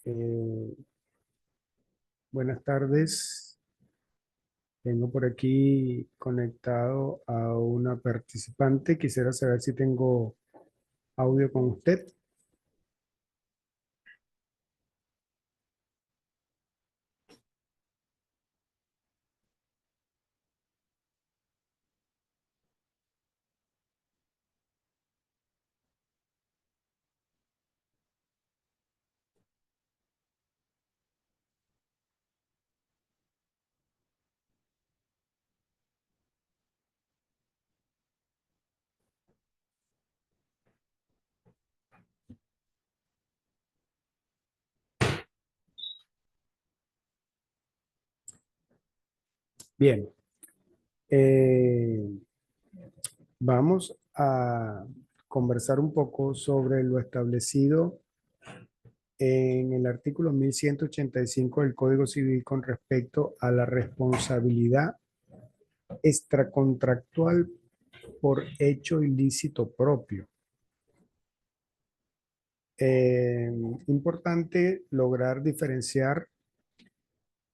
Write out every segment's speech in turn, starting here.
Eh, Buenas tardes. Tengo por aquí conectado a una participante. Quisiera saber si tengo audio con usted. Bien. Eh, Vamos a conversar un poco sobre lo establecido en el artículo 1185 del Código Civil con respecto a la responsabilidad extracontractual por hecho ilícito propio. Eh, Importante lograr diferenciar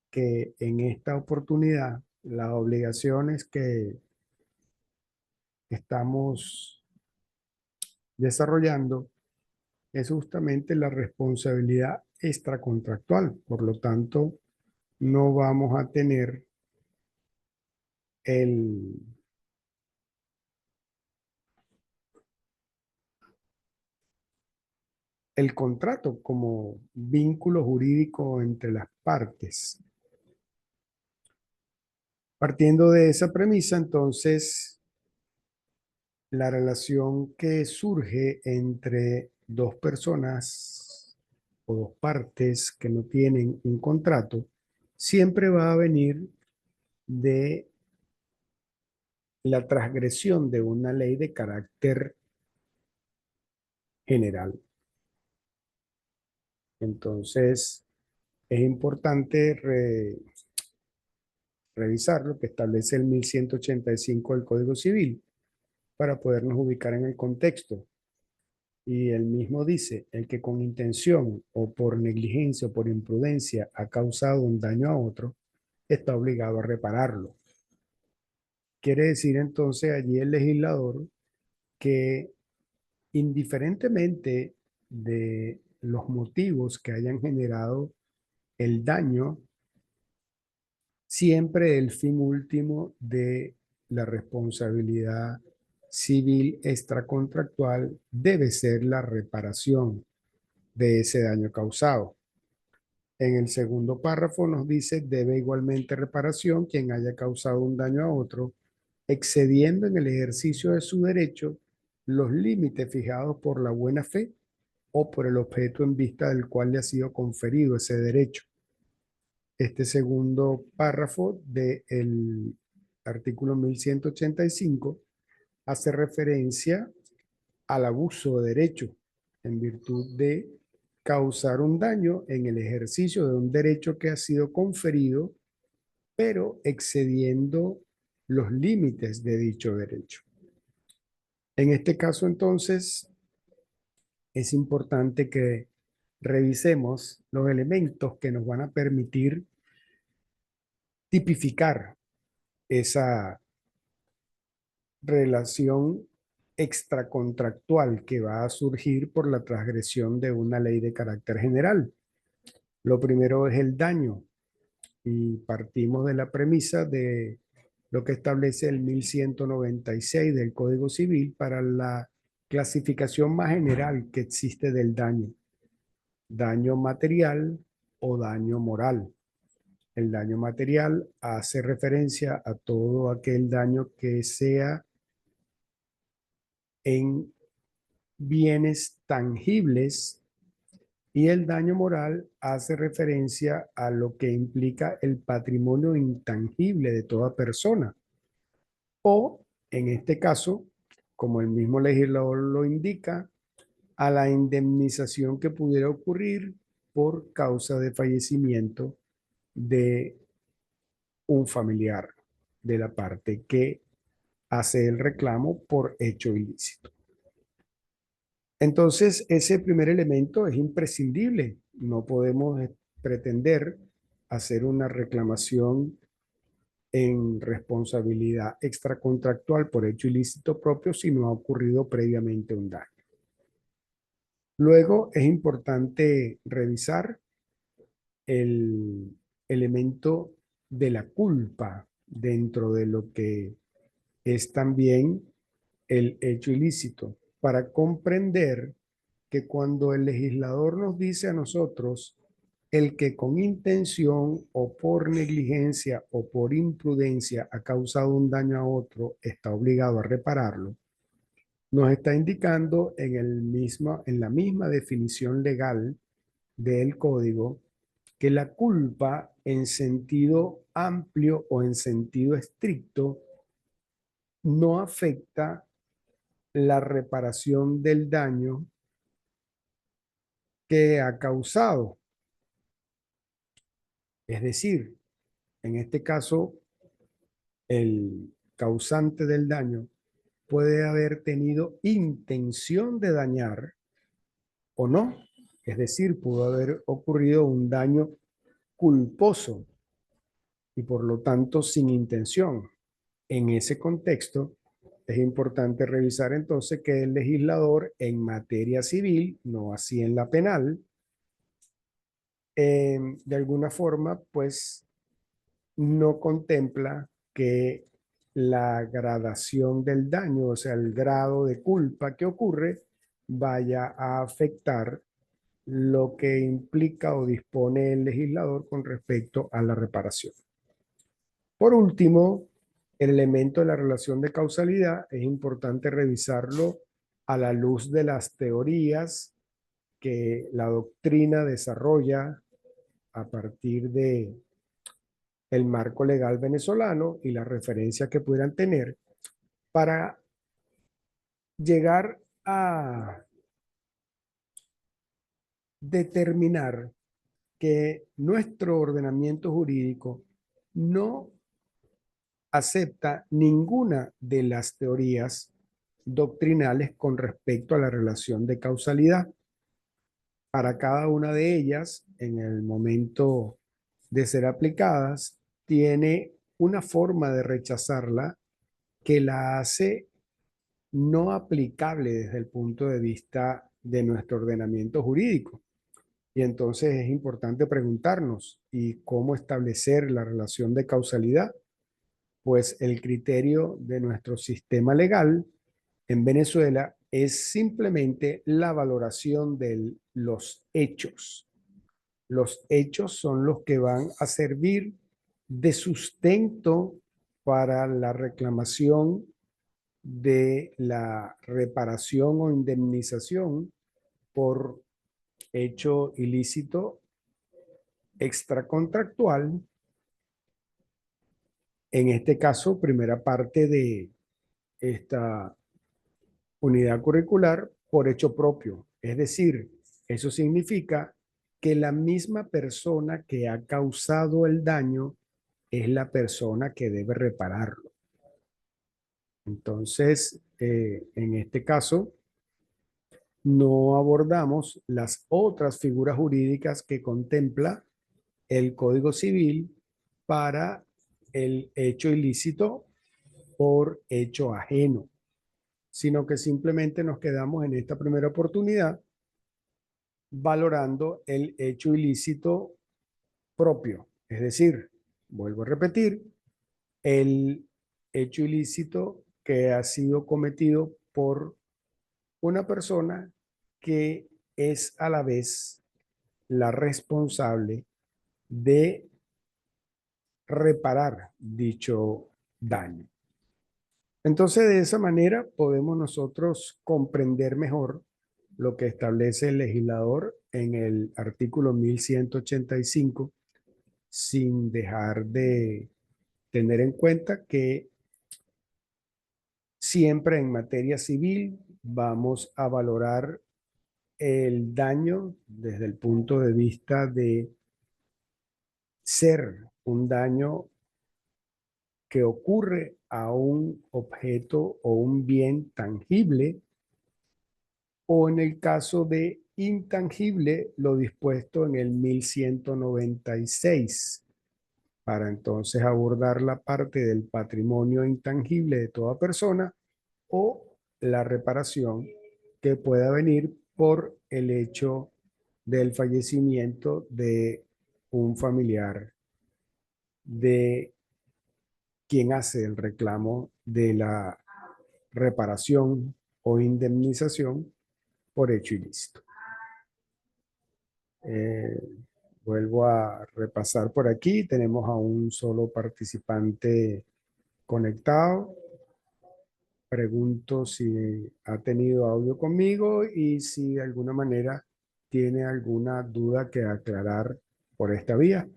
que en esta oportunidad las obligaciones que estamos desarrollando es justamente la responsabilidad extracontractual. Por lo tanto, no vamos a tener el, el contrato como vínculo jurídico entre las partes. Partiendo de esa premisa, entonces, la relación que surge entre dos personas o dos partes que no tienen un contrato siempre va a venir de la transgresión de una ley de carácter general. Entonces, es importante revisar lo que establece el 1185 del Código Civil para podernos ubicar en el contexto. Y él mismo dice, el que con intención o por negligencia o por imprudencia ha causado un daño a otro, está obligado a repararlo. Quiere decir entonces allí el legislador que indiferentemente de los motivos que hayan generado el daño, siempre el fin último de la responsabilidad civil extracontractual debe ser la reparación de ese daño causado. En el segundo párrafo nos dice, debe igualmente reparación quien haya causado un daño a otro, excediendo en el ejercicio de su derecho los límites fijados por la buena fe o por el objeto en vista del cual le ha sido conferido ese derecho. Este segundo párrafo del artículo 1185 hace referencia al abuso de derecho en virtud de causar un daño en el ejercicio de un derecho que ha sido conferido, pero excediendo los límites de dicho derecho. En este caso, entonces, es importante que revisemos los elementos que nos van a permitir tipificar esa relación extracontractual que va a surgir por la transgresión de una ley de carácter general. Lo primero es el daño y partimos de la premisa de lo que establece el 1196 del Código Civil para la clasificación más general que existe del daño. Daño material o daño moral. El daño material hace referencia a todo aquel daño que sea en bienes tangibles y el daño moral hace referencia a lo que implica el patrimonio intangible de toda persona. O, en este caso, como el mismo legislador lo indica, a la indemnización que pudiera ocurrir por causa de fallecimiento de un familiar de la parte que hace el reclamo por hecho ilícito. Entonces, ese primer elemento es imprescindible. No podemos pretender hacer una reclamación en responsabilidad extracontractual por hecho ilícito propio si no ha ocurrido previamente un daño. Luego, es importante revisar el elemento de la culpa dentro de lo que es también el hecho ilícito, para comprender que cuando el legislador nos dice a nosotros, el que con intención o por negligencia o por imprudencia ha causado un daño a otro está obligado a repararlo, nos está indicando en la misma definición legal del código que la culpa en sentido amplio o en sentido estricto no afecta la reparación del daño que ha causado. Es decir, en este caso, el causante del daño puede haber tenido intención de dañar o no. Es decir, pudo haber ocurrido un daño culposo y por lo tanto sin intención. En ese contexto, es importante revisar entonces que el legislador en materia civil, no así en la penal, de alguna forma, pues no contempla que la gradación del daño, o sea, el grado de culpa que ocurre, vaya a afectar lo que implica o dispone el legislador con respecto a la reparación. Por último, el elemento de la relación de causalidad es importante revisarlo a la luz de las teorías que la doctrina desarrolla a partir de el marco legal venezolano y las referencias que pudieran tener para llegar a determinar que nuestro ordenamiento jurídico no acepta ninguna de las teorías doctrinales con respecto a la relación de causalidad. Para cada una de ellas, en el momento de ser aplicadas, tiene una forma de rechazarla que la hace no aplicable desde el punto de vista de nuestro ordenamiento jurídico. Y entonces es importante preguntarnos, ¿y cómo establecer la relación de causalidad? Pues el criterio de nuestro sistema legal en Venezuela es simplemente la valoración de los hechos. Los hechos son los que van a servir de sustento para la reclamación de la reparación o indemnización por hecho ilícito extracontractual, en este caso, primera parte de esta unidad curricular por hecho propio. Es decir, eso significa que la misma persona que ha causado el daño es la persona que debe repararlo. Entonces, en este caso, no abordamos las otras figuras jurídicas que contempla el Código Civil para el hecho ilícito por hecho ajeno, sino que simplemente nos quedamos en esta primera oportunidad valorando el hecho ilícito propio. Es decir, vuelvo a repetir, el hecho ilícito que ha sido cometido por una persona que es a la vez la responsable de reparar dicho daño. Entonces, de esa manera podemos nosotros comprender mejor lo que establece el legislador en el artículo 1185, sin dejar de tener en cuenta que siempre en materia civil vamos a valorar el daño desde el punto de vista de ser un daño que ocurre a un objeto o un bien tangible o en el caso de intangible, lo dispuesto en el 1196, para entonces abordar la parte del patrimonio intangible de toda persona o la reparación que pueda venir por el hecho del fallecimiento de un familiar de quien hace el reclamo de la reparación o indemnización por hecho ilícito. Eh, Vuelvo a repasar por aquí. Tenemos a un solo participante conectado. Pregunto si ha tenido audio conmigo y si de alguna manera tiene alguna duda que aclarar por esta vía.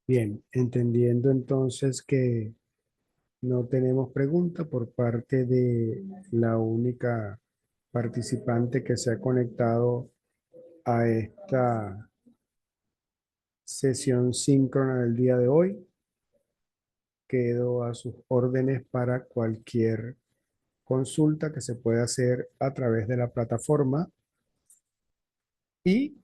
Bien, entendiendo entonces que no tenemos pregunta por parte de la única participante que se ha conectado a esta sesión síncrona del día de hoy. Quedo a sus órdenes para cualquier consulta que se pueda hacer a través de la plataforma y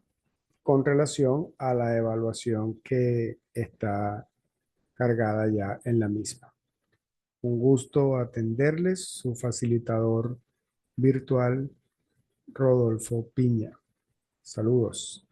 con relación a la evaluación que está cargada ya en la misma. Un gusto atenderles, su facilitador virtual, Rodolfo Piña. Saludos.